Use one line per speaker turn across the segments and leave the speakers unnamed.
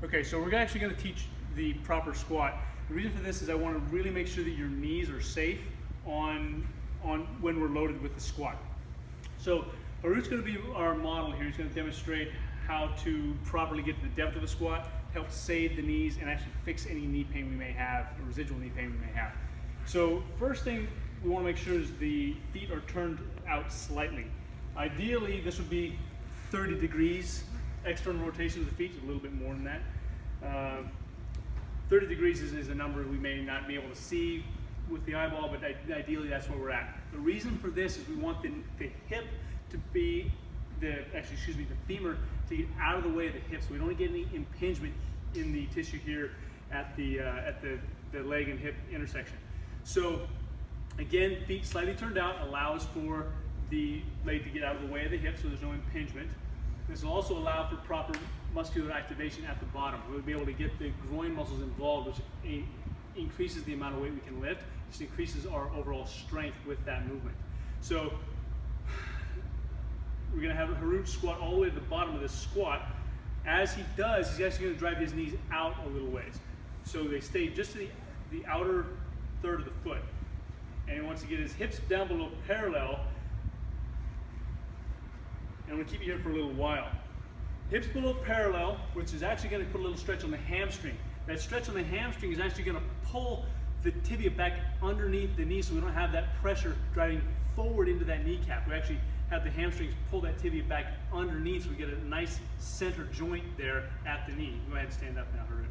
Okay, so we're actually going to teach the proper squat. The reason for this is I want to really make sure that your knees are safe on when we're loaded with the squat. So Harut's going to be our model here. He's going to demonstrate how to properly get to the depth of a squat, help save the knees, and actually fix any knee pain we may have, or residual knee pain we may have. So first thing we want to make sure is the feet are turned out slightly. Ideally, this would be 30 degrees external rotation of the feet, a little bit more than that. 30 degrees is a number we may not be able to see with the eyeball, but ideally that's where we're at. The reason for this is we want the hip to be, the femur to get out of the way of the hip, so we don't get any impingement in the tissue here at the leg and hip intersection. So again, feet slightly turned out allows for the leg to get out of the way of the hip, so there's no impingement. This will also allow for proper muscular activation at the bottom. We'll be able to get the groin muscles involved, which increases the amount of weight we can lift, which increases our overall strength with that movement. So we're going to have Harut squat all the way to the bottom of this squat. As he does, he's actually going to drive his knees out a little ways. So they stay just to the outer third of the foot. And he wants to get his hips down below parallel. And I'm going to keep you here for a little while. Hips below parallel, which is actually going to put a little stretch on the hamstring. That stretch on the hamstring is actually going to pull the tibia back underneath the knee so we don't have that pressure driving forward into that kneecap. We actually have the hamstrings pull that tibia back underneath so we get a nice center joint there at the knee. Go ahead and stand up now, Harut.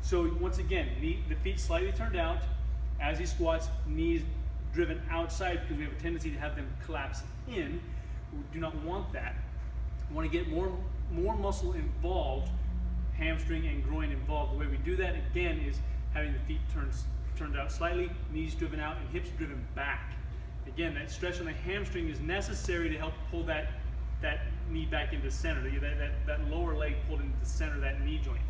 So once again, the feet slightly turned out. As he squats, knees driven outside because we have a tendency to have them collapse in. We do not want that. We want to get more muscle involved, hamstring and groin involved. The way we do that again is having the feet turned out slightly, knees driven out, and hips driven back. Again, that stretch on the hamstring is necessary to help pull that knee back into center, that lower leg pulled into the center of that knee joint.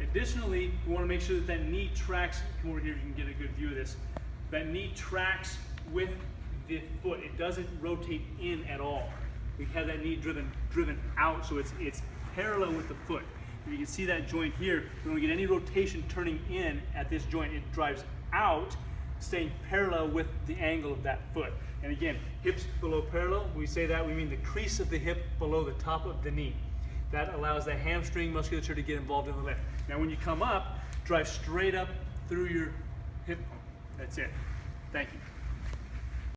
Additionally, we want to make sure that that knee tracks, come over here, you can get a good view of this, that knee tracks with the foot. It doesn't rotate in at all. We have that knee driven out, so it's parallel with the foot. You can see that joint here. We don't get any rotation turning in at this joint. It drives out, staying parallel with the angle of that foot. And again, hips below parallel, when we say that, we mean the crease of the hip below the top of the knee. That allows the hamstring musculature to get involved in the lift. Now when you come up, drive straight up through your hip bone. That's it. Thank you.